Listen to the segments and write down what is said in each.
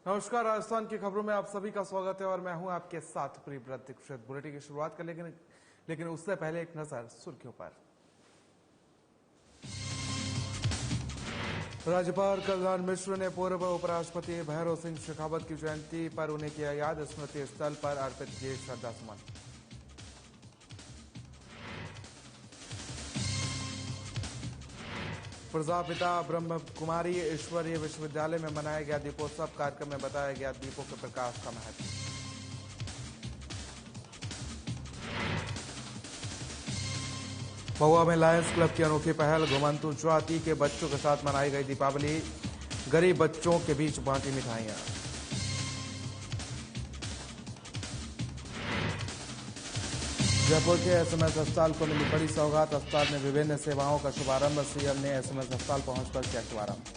नमस्कार, राजस्थान की खबरों में आप सभी का स्वागत है और मैं हूं आपके साथ प्रियव्रत दीक्षित। बुलेटिन की शुरुआत कर लेकिन उससे पहले एक नजर सुर्खियों पर। राज्यपाल कल्याण मिश्र ने पूर्व उपराष्ट्रपति भैरव सिंह शेखावत की जयंती पर उन्हें किया याद, स्मृति स्थल पर अर्पित किए श्रद्धासुमन। प्रजापिता ब्रह्म कुमारी ईश्वरीय विश्वविद्यालय में मनाया गया दीपोत्सव। कार्यक्रम में बताया गया दीपों के प्रकाश का महत्व। महुआ में लायंस क्लब की अनोखी पहल, घुमंतु जाति के बच्चों के साथ मनाई गई दीपावली। गरीब बच्चों के बीच बांटी मिठाइयां। जयपुर के एसएमएस अस्पताल को मिली बड़ी सौगात, अस्पताल में विभिन्न सेवाओं का शुभारंभ। सीएम ने एसएमएस अस्पताल पहुंचकर किया शुभारंभ।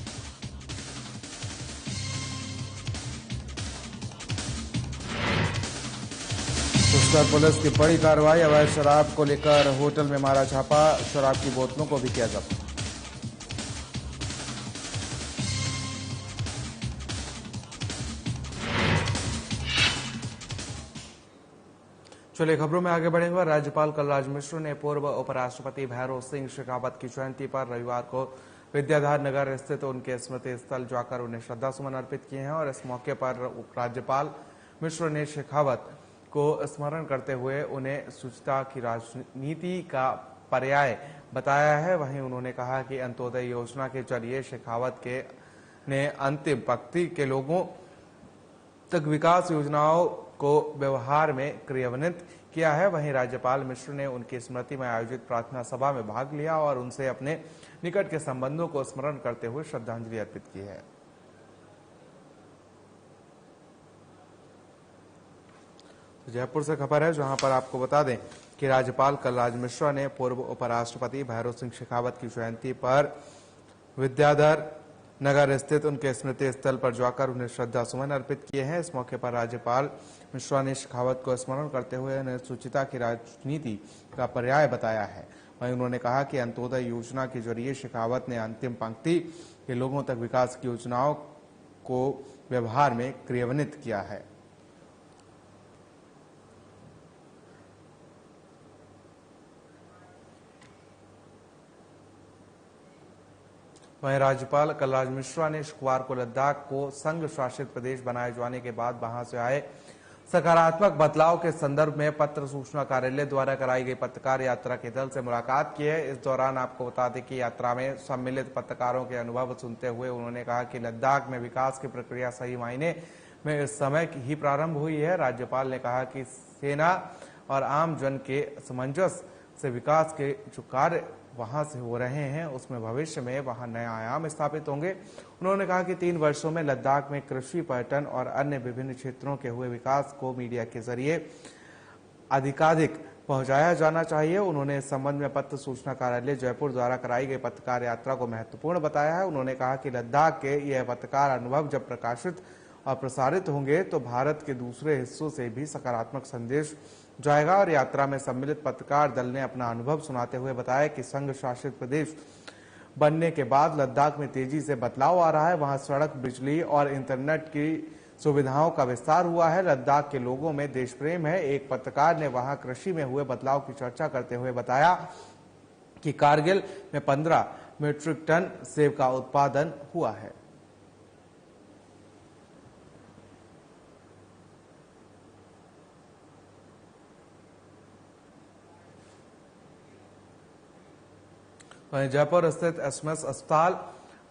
पुष्कर पुलिस की बड़ी कार्रवाई, अवैध शराब को लेकर होटल में मारा छापा, शराब की बोतलों को भी किया जब्त। चलिए खबरों में आगे बढ़ेंगे। राज्यपाल कलराज मिश्र ने पूर्व उपराष्ट्रपति भैरव सिंह शेखावत की जयंती पर रविवार को विद्याधर नगर स्थित उनके स्मृति स्थल जाकर उन्हें श्रद्धासुमन अर्पित किए हैं और इस मौके पर राज्यपाल मिश्र ने शेखावत को स्मरण करते हुए उन्हें शुचिता की राजनीति का पर्याय बताया है। वहीं उन्होंने कहा कि अंत्योदय योजना के जरिए शेखावत ने अंतिम पंक्ति के लोगों तक विकास योजनाओं को व्यवहार में क्रियान्वित किया है। वहीं राज्यपाल मिश्र ने उनकी स्मृति में आयोजित प्रार्थना सभा में भाग लिया और उनसे अपने निकट के संबंधों को स्मरण करते हुए श्रद्धांजलि अर्पित की है। तो जयपुर से खबर है, जहां पर आपको बता दें कि राज्यपाल कलराज मिश्र ने पूर्व उपराष्ट्रपति भैरव सिंह शेखावत की जयंती पर विद्याधर नगर स्थित उनके स्मृति स्थल पर जाकर उन्हें श्रद्धा सुमन अर्पित किए हैं। इस मौके पर राज्यपाल मिश्रा ने शेखावत को स्मरण करते हुए उन्हें शुचिता की राजनीति का पर्याय बताया है। वहीं उन्होंने कहा कि अंत्योदय योजना के जरिए शेखावत ने अंतिम पंक्ति के लोगों तक विकास की योजनाओं को व्यवहार में क्रियान्वित किया है। वहीं राज्यपाल कलराज मिश्रा ने शुक्रवार को लद्दाख को संघ शासित प्रदेश बनाए जाने के बाद वहां से आए सकारात्मक बदलाव के संदर्भ में पत्र सूचना कार्यालय द्वारा कराई गई पत्रकार यात्रा के दल से मुलाकात की है। इस दौरान आपको बता दें कि यात्रा में सम्मिलित पत्रकारों के अनुभव सुनते हुए उन्होंने कहा कि लद्दाख में विकास की प्रक्रिया सही मायने में इस समय ही प्रारंभ हुई है। राज्यपाल ने कहा कि सेना और आम जन के सामंजस्य से विकास के जो कार्य वहां से हो रहे हैं उसमें भविष्य में वहां नए आयाम स्थापित होंगे। उन्होंने कहा कि 3 वर्षों में लद्दाख में कृषि, पर्यटन और अन्य विभिन्न क्षेत्रों के हुए विकास को मीडिया के जरिए अधिकाधिक पहुंचाया जाना चाहिए। उन्होंने इस संबंध में पत्र सूचना कार्यालय जयपुर द्वारा कराई गई पत्रकार यात्रा को महत्वपूर्ण बताया है। उन्होंने कहा कि लद्दाख के यह पत्रकार अनुभव जब प्रकाशित और प्रसारित होंगे तो भारत के दूसरे हिस्सों से भी सकारात्मक संदेश जाएगा। और यात्रा में सम्मिलित पत्रकार दल ने अपना अनुभव सुनाते हुए बताया कि संघ शासित प्रदेश बनने के बाद लद्दाख में तेजी से बदलाव आ रहा है। वहां सड़क, बिजली और इंटरनेट की सुविधाओं का विस्तार हुआ है। लद्दाख के लोगों में देश प्रेम है। एक पत्रकार ने वहां कृषि में हुए बदलाव की चर्चा करते हुए बताया कि कारगिल में 15 मीट्रिक टन सेब का उत्पादन हुआ है। वहीं जयपुर स्थित एसएमएस अस्पताल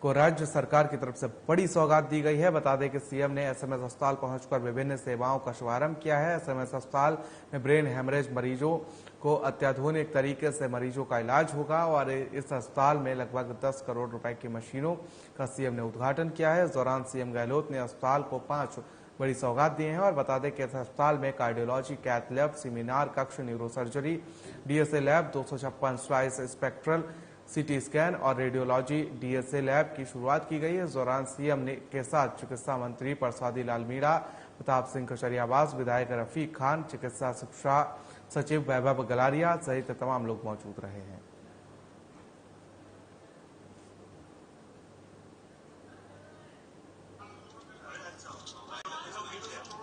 को राज्य सरकार की तरफ से बड़ी सौगात दी गई है। बता दें कि सीएम ने एसएमएस अस्पताल पहुंचकर विभिन्न सेवाओं का शुभारंभ किया है। एसएमएस अस्पताल में ब्रेन हेमरेज मरीजों को अत्याधुनिक तरीके से मरीजों का इलाज होगा और इस अस्पताल में लगभग 10 करोड़ रुपए की मशीनों का सीएम ने उद्घाटन किया है। इस दौरान सीएम गहलोत ने अस्पताल को 5 बड़ी सौगात दिए हैं और बता दें कि इस अस्पताल में कार्डियोलॉजी, कैथ लैब, सेमिनार कक्ष, neurosurgery, DSA lab, 256 slice spectral CT scan और रेडियोलॉजी डीएसए लैब की शुरुआत की गई है। इस दौरान सीएम ने के साथ चिकित्सा मंत्री प्रसादी लाल मीणा, प्रताप सिंह कचरियावास, विधायक रफीक खान, चिकित्सा शिक्षा सचिव वैभव गलारिया सहित तमाम लोग मौजूद रहे हैं।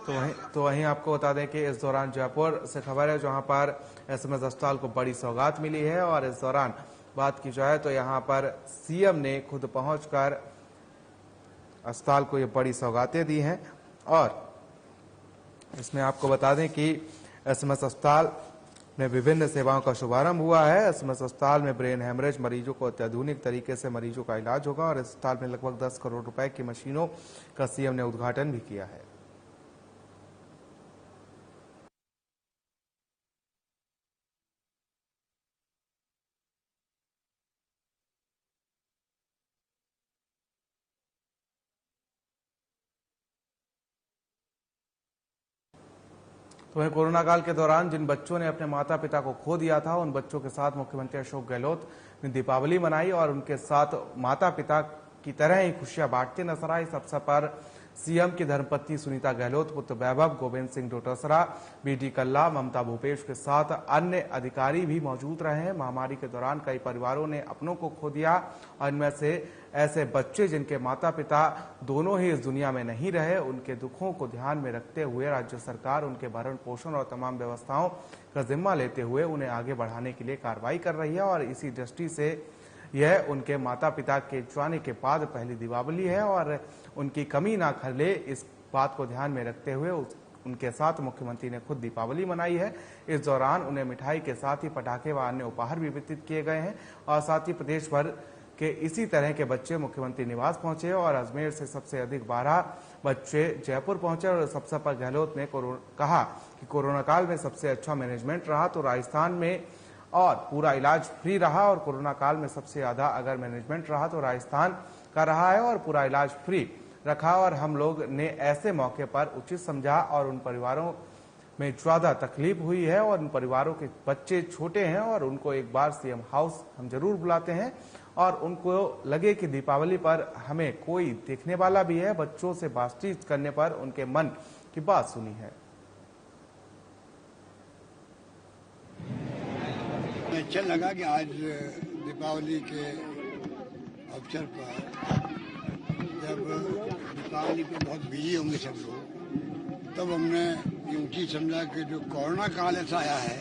तो वहीं आपको बता दें कि इस दौरान जयपुर से खबर है जहां पर एसएमएस अस्पताल को बड़ी सौगात मिली है और इस दौरान बात की जाए तो यहां पर सीएम ने खुद पहुंचकर अस्पताल को ये बड़ी सौगातें दी हैं। और इसमें आपको बता दें कि एसएमएस अस्पताल में विभिन्न सेवाओं का शुभारंभ हुआ है। एसएमएस अस्पताल में ब्रेन हेमरेज मरीजों को अत्याधुनिक तरीके से मरीजों का इलाज होगा और इस अस्पताल में लगभग 10 करोड़ रुपए की मशीनों का सीएम ने उद्घाटन भी किया है। तो वहीं कोरोना काल के दौरान जिन बच्चों ने अपने माता पिता को खो दिया था उन बच्चों के साथ मुख्यमंत्री अशोक गहलोत ने दीपावली मनाई और उनके साथ माता पिता की तरह ही खुशियां बांटते नजर आए। इस अवसर पर सीएम की धर्मपत्नी सुनीता गहलोत, पुत्र वैभव, गोविंद सिंह डोटासरा, बीडी कल्ला, ममता भूपेश के साथ अन्य अधिकारी भी मौजूद रहे हैं। महामारी के दौरान कई परिवारों ने अपनों को खो दिया और इनमें से ऐसे बच्चे जिनके माता पिता दोनों ही इस दुनिया में नहीं रहे, उनके दुखों को ध्यान में रखते हुए राज्य सरकार उनके भरण पोषण और तमाम व्यवस्थाओं का जिम्मा लेते हुए उन्हें आगे बढ़ाने के लिए कार्रवाई कर रही है और इसी दृष्टि से यह उनके माता पिता के जाने के बाद पहली दीपावली है और उनकी कमी ना खले, इस बात को ध्यान में रखते हुए उनके साथ मुख्यमंत्री ने खुद दीपावली मनाई है। इस दौरान उन्हें मिठाई के साथ ही पटाखे व अन्य उपहार भी वितरित किए गए हैं और साथ ही प्रदेश भर के इसी तरह के बच्चे मुख्यमंत्री निवास पहुंचे और अजमेर से सबसे अधिक 12 बच्चे जयपुर पहुंचे और इस अवसर पर गहलोत ने कहा कि कोरोना काल में सबसे अच्छा मैनेजमेंट रहा तो राजस्थान में और पूरा इलाज फ्री रहा और कोरोना काल में सबसे ज्यादा अगर मैनेजमेंट रहा तो राजस्थान का रहा है और पूरा इलाज फ्री रखा और हम लोग ने ऐसे मौके पर उचित समझा और उन परिवारों में ज्यादा तकलीफ हुई है और उन परिवारों के बच्चे छोटे हैं और उनको एक बार सीएम हाउस हम जरूर बुलाते हैं और उनको लगे कि दीपावली पर हमें कोई देखने वाला भी है। बच्चों से बातचीत करने पर उनके मन की बात सुनी है। अच्छा लगा कि आज दीपावली के अवसर पर जब दीपावली पे बहुत बिजी होंगे सब लोग, तब हमने ये उचित समझा कि जो कोरोना काल ऐसा आया है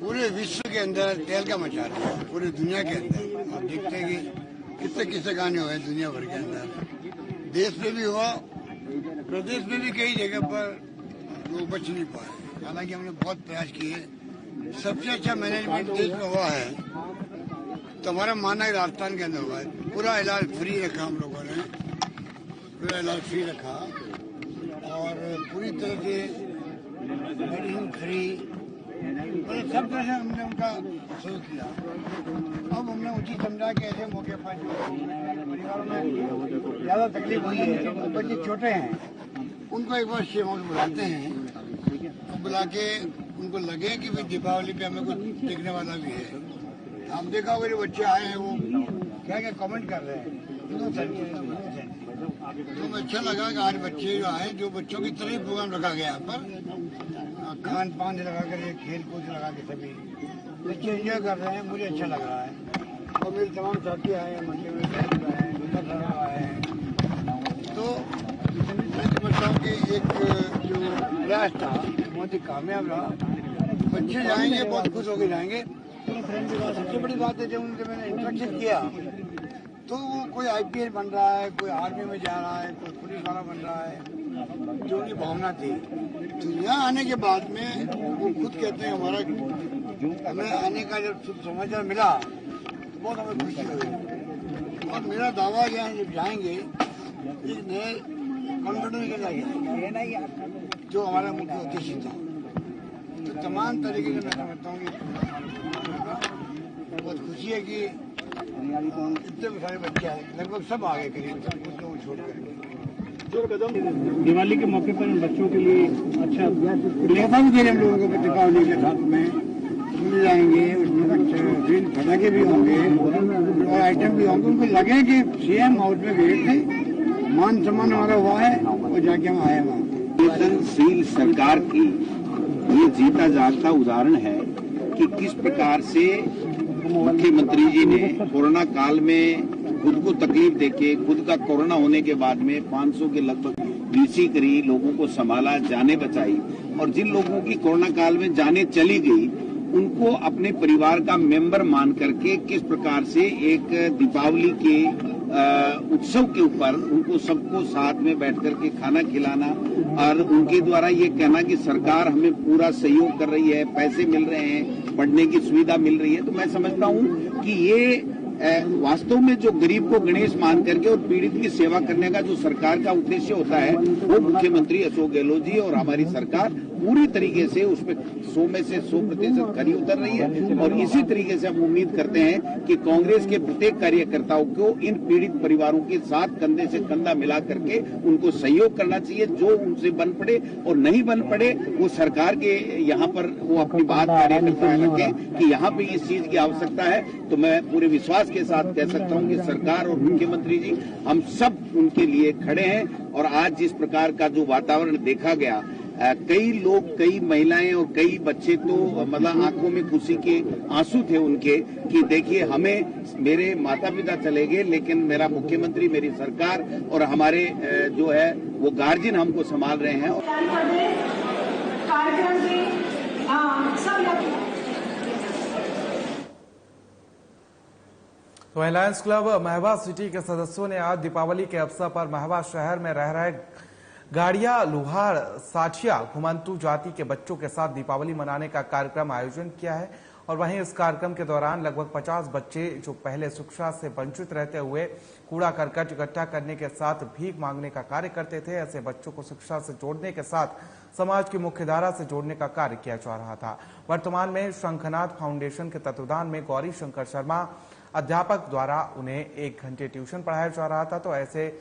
पूरे विश्व के अंदर तहलका मचा रहा है, पूरी दुनिया के अंदर। आप देखते हैं कि कितने किस्से गाने हुए दुनिया भर के अंदर, देश में भी हुआ, प्रदेश में भी कई जगह पर लोग बच नहीं पाए। हालांकि हमने बहुत प्रयास किए। सबसे अच्छा मैनेजमेंट देश में हुआ है तो हमारा मानना है राजस्थान के अंदर हुआ है। पूरा इलाज फ्री रखा हम लोगों ने, पूरा इलाज फ्री रखा और पूरी तरह से मेडिसिन फ्री, मतलब सब तरह से हमने उनका सहयोग किया। अब हमने उचित समझा कि ऐसे मौके पर जो परिवारों में ज्यादा तकलीफ हुई है, बच्चे छोटे हैं, उनको एक बार सीएम हाउस बुलाते हैं, बुला के उनको लगे कि भाई दीपावली पे हमें कुछ देखने वाला भी है। आप देखा होगा जो बच्चे आए हैं वो क्या क्या कमेंट कर रहे हैं। तो मुझे अच्छा लगा कि आज बच्चे जो आए, जो बच्चों की तरह प्रोग्राम रखा गया यहाँ पर, खान पान से लगा कर खेल कूद से लगा के सभी बच्चे एंजॉय कर रहे हैं। मुझे अच्छा लग रहा है और मेरे तमाम साथी आए हैं, मंडी में आए हैं। तो मैं समझता हूँ कि एक जो प्रयास था बहुत ही कामयाब रहा। बच्चे जाएंगे बहुत खुश होकर जाएंगे। सबसे बड़ी बात है जब उनसे मैंने इंस्ट्रक्शन किया तो वो कोई आईपीएस बन रहा है, कोई आर्मी में जा रहा है, कोई पुलिस वाला बन रहा है, जो उनकी भावना थी। तो यहाँ आने के बाद में वो खुद कहते हैं हमें आने का जब समाचार मिला तो बहुत हमें खुशी हुई और मेरा दावा यह है जब जाएंगे एक नए कॉन्फिडेंस के जाएंगे जो हमारा मुख्य उद्देश्य था। तो तमाम तरीके से मैं समझता हूँ कि बहुत खुशी है कि इतने सारे बच्चे आए, लगभग सब आ गए करीब कुछ लोग छोड़ कर। दिवाली के मौके पर बच्चों के लिए अच्छा लेखा भी दे रहे हम लोगों को दीपावली के साथ में मिल जाएंगे, उसमें कुछ पटाखे भी होंगे और आइटम भी होंगे। उनको लगे कि सीएम हाउस में गए थे, मान सम्मान हमारा हुआ है और जाके हम आए वहाँ। संवेदनशील सरकार की ये जीता जागता उदाहरण है कि किस प्रकार से मुख्यमंत्री जी ने कोरोना काल में खुद को तकलीफ देके, खुद का कोरोना होने के बाद में 500 के लगभग पीसी करी, लोगों को संभाला, जाने बचाई, और जिन लोगों की कोरोना काल में जाने चली गई उनको अपने परिवार का मेंबर मान करके किस प्रकार से एक दीपावली के उत्सव के ऊपर उनको सबको साथ में बैठ करके खाना खिलाना और उनके द्वारा ये कहना कि सरकार हमें पूरा सहयोग कर रही है, पैसे मिल रहे हैं, पढ़ने की सुविधा मिल रही है, तो मैं समझता हूं कि ये वास्तव में जो गरीब को गणेश मान करके और पीड़ित की सेवा करने का जो सरकार का उद्देश्य होता है वो मुख्यमंत्री अशोक गहलोत जी और हमारी सरकार पूरी तरीके से उस पर 100 में से 100% खरी उतर रही है। और इसी तरीके से हम उम्मीद करते हैं कि कांग्रेस के प्रत्येक कार्यकर्ताओं को इन पीड़ित परिवारों के साथ कंधे से कंधा मिला करके उनको सहयोग करना चाहिए। जो उनसे बन पड़े और नहीं बन पड़े वो सरकार के यहाँ पर वो अपनी बात कार्यकर्ता रखें कि यहाँ पे इस चीज की आवश्यकता है। तो मैं पूरे विश्वास के साथ कह सकता हूँ कि सरकार और मुख्यमंत्री जी हम सब उनके लिए खड़े हैं। और आज जिस प्रकार का जो वातावरण देखा गया, कई लोग, कई महिलाएं और कई बच्चे तो मतलब आंखों में खुशी के आंसू थे उनके कि देखिए हमें मेरे माता पिता चले गए लेकिन मेरा मुख्यमंत्री, मेरी सरकार और हमारे जो है वो गार्जियन हमको संभाल रहे हैं। तो अलायंस क्लब महवा सिटी के सदस्यों ने आज दीपावली के अवसर पर महवा शहर में रह रहे गाड़िया, लुहार, साठिया, घुमंतु जाति के बच्चों के साथ दीपावली मनाने का कार्यक्रम आयोजन किया है। और वहीं इस कार्यक्रम के दौरान लगभग 50 बच्चे जो पहले शिक्षा से वंचित रहते हुए कूड़ा करकट इकट्ठा करने के साथ भीख मांगने का कार्य करते थे, ऐसे बच्चों को शिक्षा से जोड़ने के साथ समाज की मुख्यधारा से जोड़ने का कार्य किया जा रहा था। वर्तमान में शंखनाथ फाउंडेशन के तत्वाधान में गौरी शंकर शर्मा अध्यापक द्वारा उन्हें 1 घंटे ट्यूशन पढ़ाया जा रहा था। तो ऐसे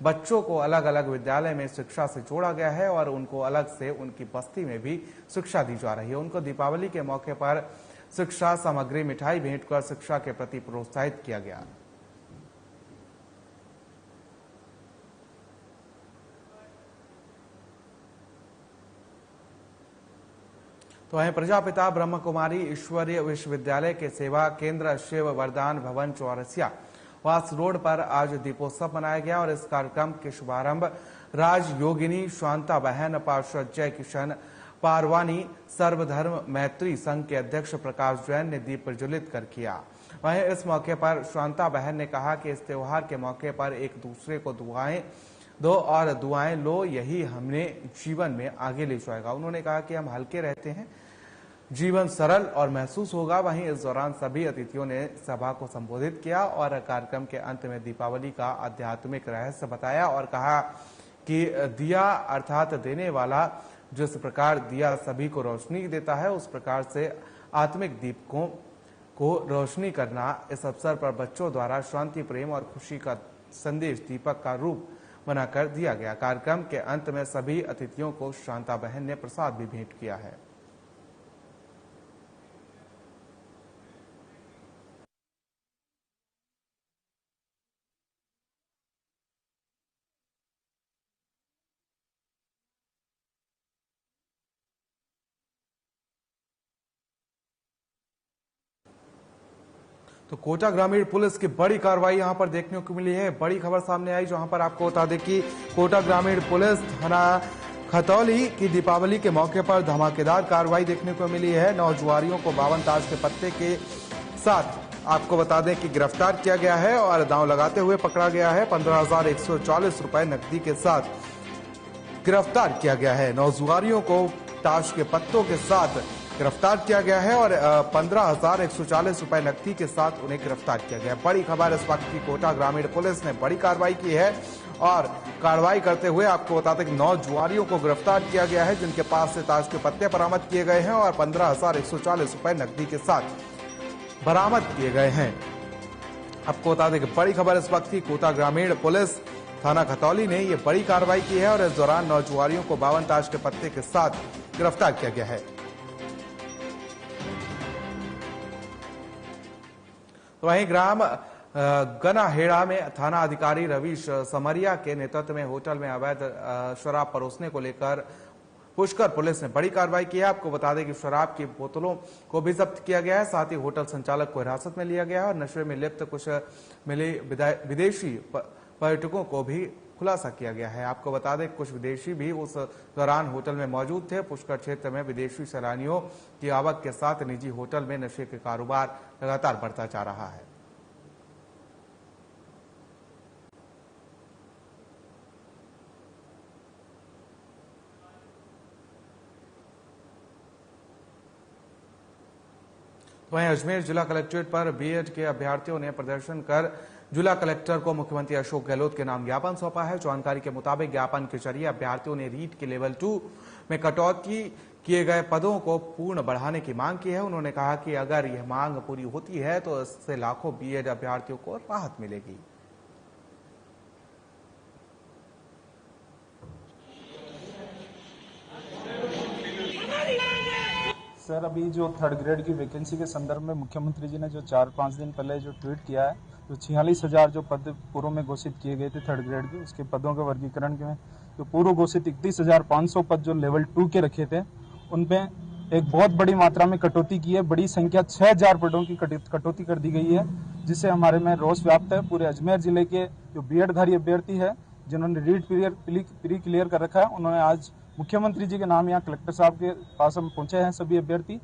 बच्चों को अलग अलग विद्यालय में शिक्षा से जोड़ा गया है और उनको अलग से उनकी बस्ती में भी शिक्षा दी जा रही है। उनको दीपावली के मौके पर शिक्षा सामग्री, मिठाई भेंट कर शिक्षा के प्रति प्रोत्साहित किया गया। तो वहीं प्रजापिता ब्रह्म कुमारी ईश्वरीय विश्वविद्यालय के सेवा केंद्र शिव वरदान भवन चौरसिया वास रोड पर आज दीपोत्सव मनाया गया और इस कार्यक्रम के शुभारंभ राज योगिनी शांता बहन, पार्षद जय किशन पारवानी, सर्वधर्म मैत्री संघ के अध्यक्ष प्रकाश जैन ने दीप प्रज्वलित कर किया। वहीं इस मौके पर शांता बहन ने कहा कि इस त्योहार के मौके पर एक दूसरे को दुआएं दो और दुआएं लो, यही हमने जीवन में आगे ले जाएगा। उन्होंने कहा कि हम हल्के रहते हैं, जीवन सरल और महसूस होगा। वहीं इस दौरान सभी अतिथियों ने सभा को संबोधित किया और कार्यक्रम के अंत में दीपावली का आध्यात्मिक रहस्य बताया और कहा कि दिया अर्थात देने वाला जिस प्रकार दिया सभी को रोशनी देता है, उस प्रकार से आत्मिक दीपकों को रोशनी करना। इस अवसर पर बच्चों द्वारा शांति, प्रेम और खुशी का संदेश दीपक का रूप बनाकर दिया गया। कार्यक्रम के अंत में सभी अतिथियों को शांता बहन ने प्रसाद भी भेंट किया है। तो कोटा ग्रामीण पुलिस की बड़ी कार्रवाई यहां पर देखने को मिली है। बड़ी खबर सामने आई जहां पर आपको बता दें कि कोटा ग्रामीण पुलिस थाना खतौली की दीपावली के मौके पर धमाकेदार कार्रवाई देखने को मिली है। 9 जुआरियों को 52 ताश के पत्ते के साथ आपको बता दें कि गिरफ्तार किया गया है और दांव लगाते हुए पकड़ा गया है। 15,140 रुपए नकदी के साथ गिरफ्तार किया गया है। 9 जुआरियों को ताश के पत्तों के साथ गिरफ्तार किया गया है और 15,140 रुपए नकदी के साथ उन्हें गिरफ्तार किया गया। बड़ी खबर इस वक्त की कोटा ग्रामीण पुलिस ने बड़ी कार्रवाई की है और कार्रवाई करते हुए आपको बता दें कि 9 जुआरियों को गिरफ्तार किया गया है जिनके पास से ताश के पत्ते बरामद किए गए हैं और 15,140 रुपए नकदी के साथ बरामद किए गए हैं। आपको बता दें कि बड़ी खबर इस वक्त की कोटा ग्रामीण पुलिस थाना खतौली ने यह बड़ी कार्रवाई की है और इस दौरान 9 जुआरियों को 52 ताश के पत्ते के साथ गिरफ्तार किया गया है। तो वहीं ग्राम गनाहेड़ा में थाना अधिकारी रवीश समरिया के नेतृत्व में होटल में अवैध शराब परोसने को लेकर पुष्कर पुलिस ने बड़ी कार्रवाई की है। आपको बता दें कि शराब की बोतलों को भी जब्त किया गया है, साथ ही होटल संचालक को हिरासत में लिया गया है और नशे में लिप्त कुछ मिले विदेशी पर्यटकों को भी खुलासा किया गया है। आपको बता दें कुछ विदेशी भी उस दौरान होटल में मौजूद थे। पुष्कर क्षेत्र में विदेशी सैलानियों की आवक के साथ निजी होटल में नशे के कारोबार लगातार बढ़ता जा रहा है। वहीं अजमेर जिला कलेक्ट्रेट पर बीएड के अभ्यर्थियों ने प्रदर्शन कर जिला कलेक्टर को मुख्यमंत्री अशोक गहलोत के नाम ज्ञापन सौंपा है। जानकारी के मुताबिक ज्ञापन के जरिए अभ्यर्थियों ने रीट के लेवल 2 में कटौती किए गए पदों को पूर्ण बढ़ाने की मांग की है। उन्होंने कहा कि अगर यह मांग पूरी होती है तो इससे लाखों बीएड अभ्यर्थियों को राहत मिलेगी। सर, अभी जो 3rd ग्रेड की वैकेंसी के संदर्भ में मुख्यमंत्री जी ने जो 4-5 दिन पहले जो ट्वीट किया है, जो 46,000 जो पद पूर्व में घोषित किए गए थे 3rd ग्रेड के, उसके पदों के वर्गीकरण के जो पूर्व घोषित 31,500 पद जो लेवल 2 के रखे थे, उनमें एक बहुत बड़ी मात्रा में कटौती की है। बड़ी संख्या 6,000 पदों की कटौती कर दी गई है, जिससे हमारे में रोष व्याप्त है। पूरे अजमेर जिले के जो बीएडधारी अभ्यर्थी है, जिन्होंने रीट प्री क्लियर कर रखा है, उन्होंने आज मुख्यमंत्री जी के नाम यहाँ कलेक्टर साहब के पास हम पहुंचे हैं। सभी अभ्यर्थी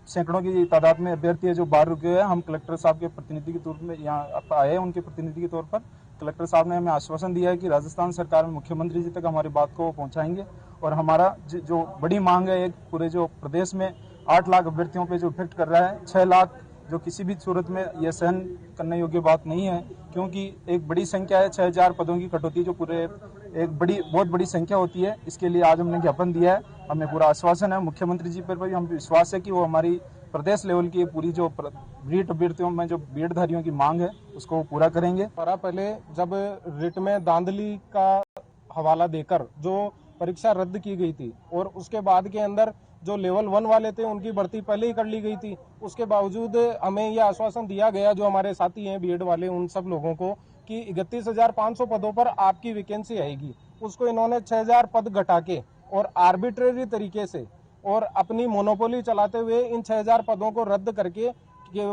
सैकड़ों की तादाद में अभ्यर्थी है जो बाहर रुके हुए हैं। हम कलेक्टर साहब के प्रतिनिधि के तौर में यहाँ आए हैं, उनके प्रतिनिधि के तौर पर। कलेक्टर साहब ने हमें आश्वासन दिया है कि राजस्थान सरकार में मुख्यमंत्री जी तक हमारी बात को पहुंचाएंगे और हमारा जो बड़ी मांग है, एक पूरे जो प्रदेश में 8 लाख अभ्यर्थियों पे जो इफेक्ट कर रहा है, 6 लाख जो किसी भी सूरत में यह सहन करने योग्य बात नहीं है, क्योंकि एक बड़ी संख्या है। 6,000 पदों की कटौती जो पूरे एक बहुत बड़ी संख्या होती है। इसके लिए आज हमने ज्ञापन दिया है। हमें पूरा आश्वासन है मुख्यमंत्री जी पर भी हम विश्वास है कि वो हमारी प्रदेश लेवल की पूरी जो रीट अभ्यर्थियों में जो बीएडधारियों की मांग है उसको पूरा करेंगे। पहले जब रीट में धांधली का हवाला देकर जो परीक्षा रद्द की गई थी और उसके बाद के अंदर जो लेवल 1 वाले थे उनकी भर्ती पहले ही कर ली गई थी, उसके बावजूद हमें यह आश्वासन दिया गया जो हमारे साथी हैं बीएड वाले, उन सब लोगों को कि 31,500 पदों पर आपकी वैकेंसी आएगी। उसको इन्होंने 6,000 पद घटा के और आर्बिट्रेरी तरीके से और अपनी मोनोपोली चलाते हुए इन 6,000 पदों को रद्द करके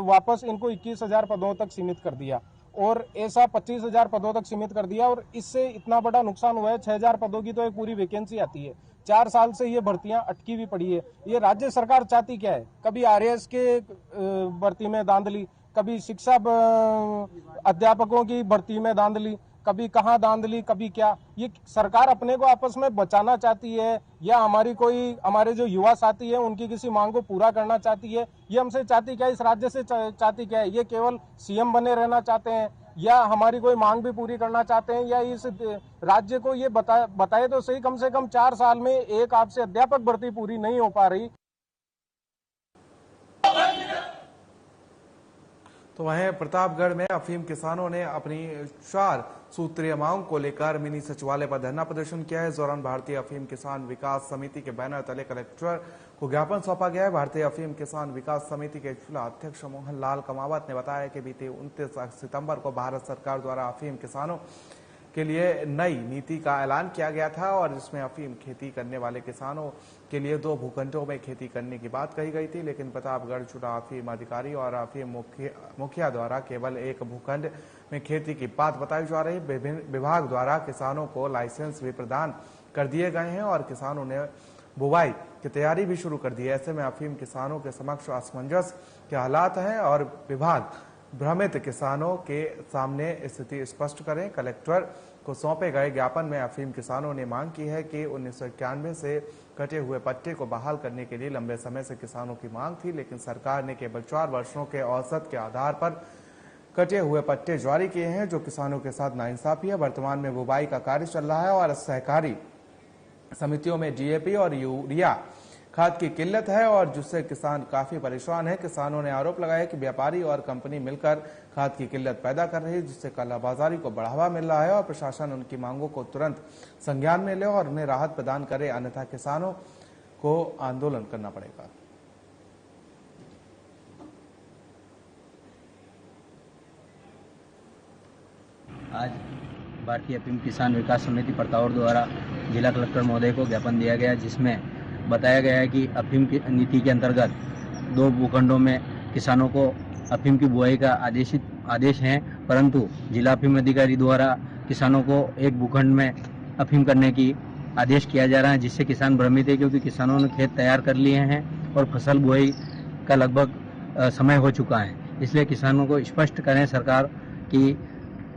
वापस इनको 21,000 पदों तक सीमित कर दिया और ऐसा 25,000 पदों तक सीमित कर दिया। और इससे इतना बड़ा नुकसान हुआ है। 6,000 पदों की तो एक पूरी वैकेंसी आती है। 4 साल से ये भर्तियां अटकी भी पड़ी है। ये राज्य सरकार चाहती क्या है? कभी आरएएस के भर्ती में धांधली, कभी शिक्षा अध्यापकों की भर्ती में धांधली, कभी कहाँ धांधली, कभी क्या। ये सरकार अपने को आपस में बचाना चाहती है या हमारे जो युवा साथी है उनकी किसी मांग को पूरा करना चाहती है? ये हमसे चाहती क्या है? इस राज्य से चाहती क्या है? ये केवल सीएम बने रहना चाहते हैं या हमारी कोई मांग भी पूरी करना चाहते हैं? या इस राज्य को ये बताए तो सही, कम से कम 4 साल में एक आपसे अध्यापक भर्ती पूरी नहीं हो पा रही। तो वहीं प्रतापगढ़ में अफीम किसानों ने अपनी 4 सूत्रीय मांग को लेकर मिनी सचिवालय पर धरना प्रदर्शन किया है। इस दौरान भारतीय अफीम किसान विकास समिति के बैनर तले कलेक्टर को ज्ञापन सौंपा गया है। भारतीय अफीम किसान विकास समिति के जिला अध्यक्ष मोहन लाल कमावत ने बताया कि बीते 29 सितंबर को भारत सरकार द्वारा अफीम किसानों के लिए नई नीति का ऐलान किया गया था और जिसमें अफीम खेती करने वाले किसानों के लिए 2 भूखंडों में खेती करने की बात कही गई थी, लेकिन प्रतापगढ़ जिला अफीम अधिकारी और अफीम मुखिया द्वारा केवल 1 भूखंड में खेती की बात बताई जा रही। विभाग द्वारा किसानों को लाइसेंस भी प्रदान कर दिए गए हैं और किसानों ने बुवाई की तैयारी भी शुरू कर दी है। ऐसे में अफीम किसानों के समक्ष असमंजस के हालात हैं और विभाग भ्रमित किसानों के सामने स्थिति स्पष्ट करें। कलेक्टर को सौंपे गए ज्ञापन में अफीम किसानों ने मांग की है कि 1991 से कटे हुए पट्टे को बहाल करने के लिए लंबे समय से किसानों की मांग थी, लेकिन सरकार ने केवल 4 वर्षों के औसत के आधार पर कटे हुए पट्टे जारी किए हैं, जो किसानों के साथ नाइंसाफी है। वर्तमान में बुवाई का कार्य चल रहा है और सहकारी समितियों में डीएपी और यूरिया खाद की किल्लत है और जिससे किसान काफी परेशान है। किसानों ने आरोप लगाया कि व्यापारी और कंपनी मिलकर खाद की किल्लत पैदा कर रही है, जिससे कालाबाजारी को बढ़ावा मिल रहा है और प्रशासन उनकी मांगों को तुरंत संज्ञान में ले और उन्हें राहत प्रदान करे, अन्यथा किसानों को आंदोलन करना पड़ेगा। आज भारतीय अफीम किसान विकास समिति प्रतापगढ़ द्वारा जिला कलेक्टर महोदय को ज्ञापन दिया गया, जिसमें बताया गया है कि अफीम की नीति के अंतर्गत 2 भूखंडों में किसानों को अफीम की बुआई का आदेश हैं, परंतु जिला अफीम अधिकारी द्वारा किसानों को एक भूखंड में अफीम करने की आदेश किया जा रहा है, जिससे किसान भ्रमित है, क्योंकि किसानों ने खेत तैयार कर लिए हैं और फसल बुआई का लगभग समय हो चुका है। इसलिए किसानों को स्पष्ट करें सरकार कि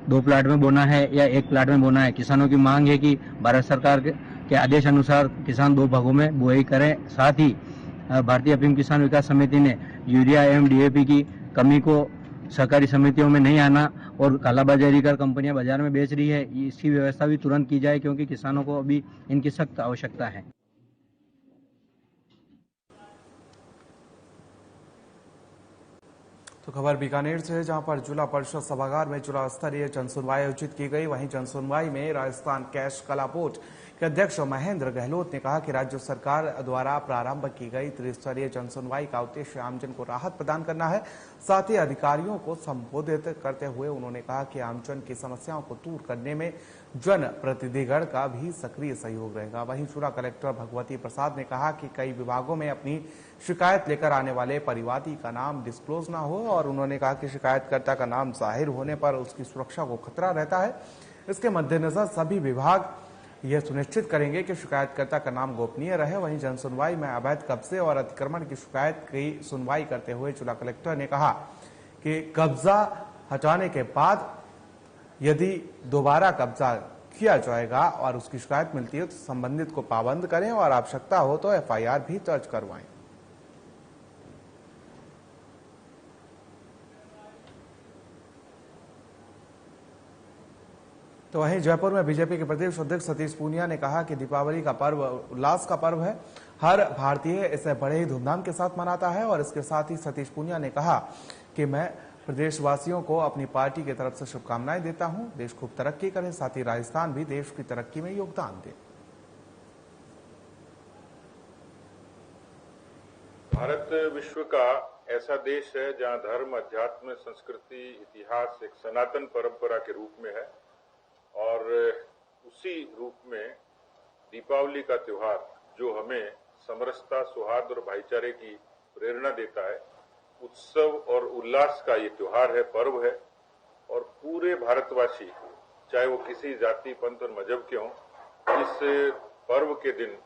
2 प्लाट में बोना है या 1 प्लाट में बोना है। किसानों की मांग है कि भारत सरकार के आदेश अनुसार किसान 2 भागों में बुआई करें। साथ ही भारतीय अफीम किसान विकास समिति ने यूरिया एवं डीएपी की कमी को सहकारी समितियों में नहीं आना और कालाबाजारी कर कंपनियां बाजार में बेच रही है, इसकी व्यवस्था भी तुरंत की जाए, क्योंकि किसानों को अभी इनकी सख्त आवश्यकता है। तो खबर बीकानेर से है, जहां पर जिला परिषद सभागार में जिला स्तरीय जनसुनवाई आयोजित की गई। वहीं जनसुनवाई में राजस्थान कैश कला बोर्ड के अध्यक्ष महेंद्र गहलोत ने कहा कि राज्य सरकार द्वारा प्रारंभ की गई त्रिस्तरीय जनसुनवाई का उद्देश्य आमजन को राहत प्रदान करना है। साथ ही अधिकारियों को संबोधित करते हुए उन्होंने कहा कि आमजन की समस्याओं को दूर करने में जन प्रतिनिधिगण का भी सक्रिय सहयोग रहेगा। वहीं जिला कलेक्टर भगवती प्रसाद ने कहा कि कई विभागों में अपनी शिकायत लेकर आने वाले परिवादी का नाम डिस्क्लोज ना हो, और उन्होंने कहा कि शिकायतकर्ता का नाम जाहिर होने पर उसकी सुरक्षा को खतरा रहता है। इसके मद्देनजर सभी विभाग यह सुनिश्चित करेंगे कि शिकायतकर्ता का नाम गोपनीय रहे। वहीं जनसुनवाई में अवैध कब्जे और अतिक्रमण की शिकायत की सुनवाई करते हुए जिला कलेक्टर ने कहा कि कब्जा हटाने के बाद यदि दोबारा कब्जा किया जाएगा और उसकी शिकायत मिलती है तो संबंधित को पाबंद करें और आवश्यकता हो तो एफआईआर भी दर्ज करवाएं। तो वहीं जयपुर में बीजेपी के प्रदेश अध्यक्ष सतीश पूनिया ने कहा कि दीपावली का पर्व उल्लास का पर्व है। हर भारतीय इसे बड़े ही धूमधाम के साथ मनाता है। और इसके साथ ही सतीश पूनिया ने कहा कि मैं प्रदेशवासियों को अपनी पार्टी की तरफ से शुभकामनाएं देता हूं। देश खूब तरक्की करे, साथ ही राजस्थान भी देश की तरक्की में योगदान दे। भारत विश्व का ऐसा देश है जहां धर्म, अध्यात्म, संस्कृति, इतिहास एक सनातन परंपरा के रूप में है, और उसी रूप में दीपावली का त्योहार जो हमें समरसता, सौहार्द और भाईचारे की प्रेरणा देता है, उत्सव और उल्लास का ये त्योहार है, पर्व है। और पूरे भारतवासी, चाहे वो किसी जाति, पंथ और मजहब के हों, इस पर्व के दिन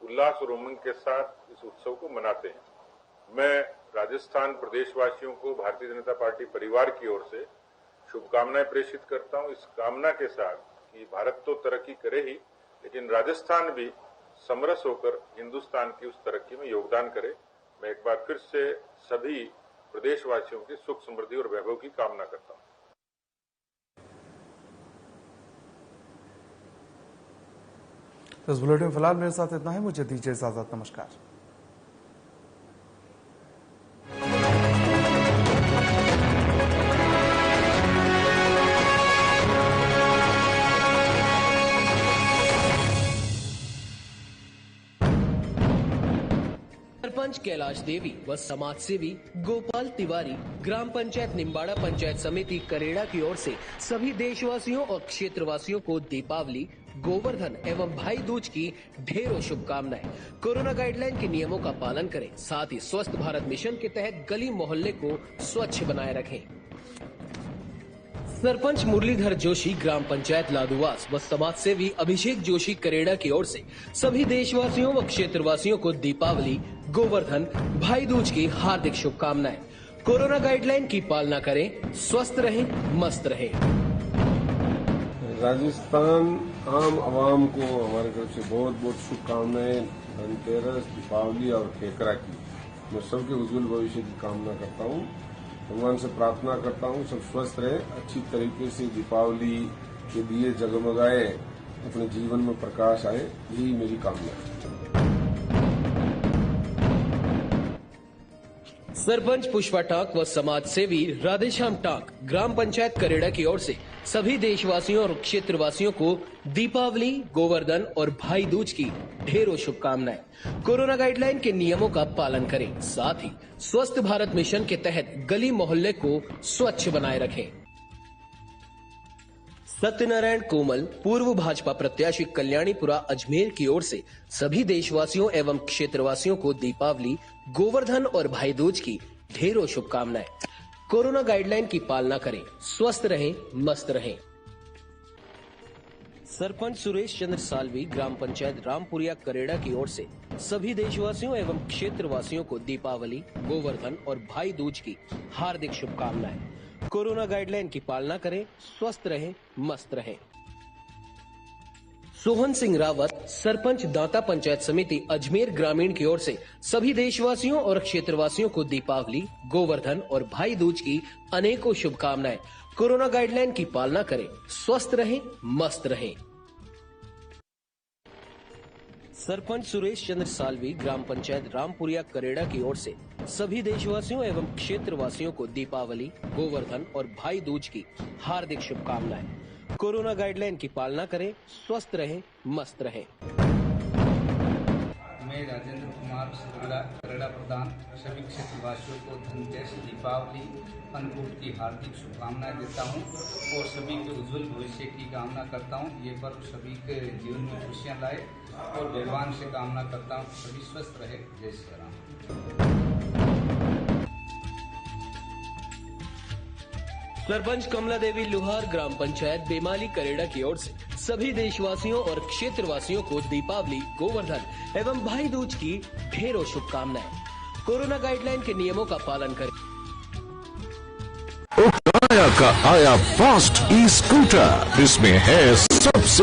उल्लास और उमंग के साथ इस उत्सव को मनाते हैं। मैं राजस्थान प्रदेशवासियों को भारतीय जनता पार्टी परिवार की ओर से शुभकामनाएं प्रेषित करता हूं, इस कामना के साथ कि भारत तो तरक्की करे ही, लेकिन राजस्थान भी समरस होकर हिंदुस्तान की उस तरक्की में योगदान करे। मैं एक बार फिर से सभी प्रदेशवासियों की सुख, समृद्धि और वैभव की कामना करता हूं। इस बुलेटिन में फिलहाल मेरे साथ इतना है। मुझे दीजिए इजाजत। नमस्कार। सरपंच कैलाश देवी व समाज सेवी गोपाल तिवारी ग्राम पंचायत निम्बाड़ा पंचायत समिति करेड़ा की ओर से सभी देशवासियों और क्षेत्रवासियों को दीपावली, गोवर्धन एवं भाई दूज की ढेरों शुभकामनाएं। कोरोना गाइडलाइन के नियमों का पालन करें, साथ ही स्वस्थ भारत मिशन के तहत गली मोहल्ले को स्वच्छ बनाए रखें। सरपंच मुरलीधर जोशी ग्राम पंचायत लादुवास व समाज सेवी अभिषेक जोशी करेड़ा की ओर से सभी देशवासियों व क्षेत्रवासियों को दीपावली, गोवर्धन, भाई दूज की हार्दिक शुभकामनाएं। कोरोना गाइडलाइन की पालना करें, स्वस्थ रहें, मस्त रहें। राजस्थान आम आवाम को हमारे तरफ से बहुत बहुत शुभकामनाएं। धनतेरस, दीपावली और ठेकरा की मैं सबके उज्जवल भविष्य की कामना करता हूं। भगवान से प्रार्थना करता हूं सब स्वस्थ रहे, अच्छी तरीके से दीपावली के दिए जगमगाए, अपने जीवन में प्रकाश आए, यही मेरी कामना है। सरपंच पुष्पा टाक व समाज सेवी राधेश्याम टाक ग्राम पंचायत करेड़ा की ओर से सभी देशवासियों और क्षेत्रवासियों को दीपावली, गोवर्धन और भाई दूज की ढेरों शुभकामनाएं। कोरोना गाइडलाइन के नियमों का पालन करें, साथ ही स्वस्थ भारत मिशन के तहत गली मोहल्ले को स्वच्छ बनाए रखें। सत्यनारायण कोमल पूर्व भाजपा प्रत्याशी कल्याणीपुरा अजमेर की ओर से सभी देशवासियों एवं क्षेत्रवासियों को दीपावली, गोवर्धन और भाई दूज की ढेरों शुभकामनाएं। कोरोना गाइडलाइन की पालना करें, स्वस्थ रहें, मस्त रहें। सरपंच सुरेश चंद्र सालवी ग्राम पंचायत रामपुरिया करेड़ा की ओर से सभी देशवासियों एवं क्षेत्रवासियों को दीपावली, गोवर्धन और भाई दूज की हार्दिक शुभकामनाएं। कोरोना गाइडलाइन की पालना करें, स्वस्थ रहें, मस्त रहें। सोहन सिंह रावत, सरपंच दांता पंचायत समिति अजमेर ग्रामीण की ओर से सभी देशवासियों और क्षेत्रवासियों को दीपावली, गोवर्धन और भाई दूज की अनेकों शुभकामनाएं। कोरोना गाइडलाइन की पालना करें, स्वस्थ रहें, मस्त रहें। सरपंच सुरेश चंद्र सालवी ग्राम पंचायत रामपुरिया करेड़ा की ओर से सभी देशवासियों एवं क्षेत्रवासियों को दीपावली, गोवर्धन और भाई दूज की हार्दिक शुभकामनाएं। कोरोना गाइडलाइन की पालना करें, स्वस्थ रहें, मस्त रहें। मैं राजेंद्र कुमार सुरला करेड़ा प्रधान सभी क्षेत्रवासियों को धनतेरस, दीपावली, अन्नकूट की हार्दिक शुभकामनाएं देता हूं और सभी के उज्जवल भविष्य की कामना करता हूं। ये पर्व सभी के जीवन में खुशियां लाए और भगवान से कामना करता हूं सभी स्वस्थ रहे। जय श्री राम। सरपंच कमला देवी लुहार ग्राम पंचायत बेमाली करेड़ा की ओर से सभी देशवासियों और क्षेत्रवासियों को दीपावली, गोवर्धन एवं भाई दूज की ढेरों शुभकामनाएं। कोरोना गाइडलाइन के नियमों का पालन करें। उत्तराया का आया फास्ट ई स्कूटर, जिसमें है सबसे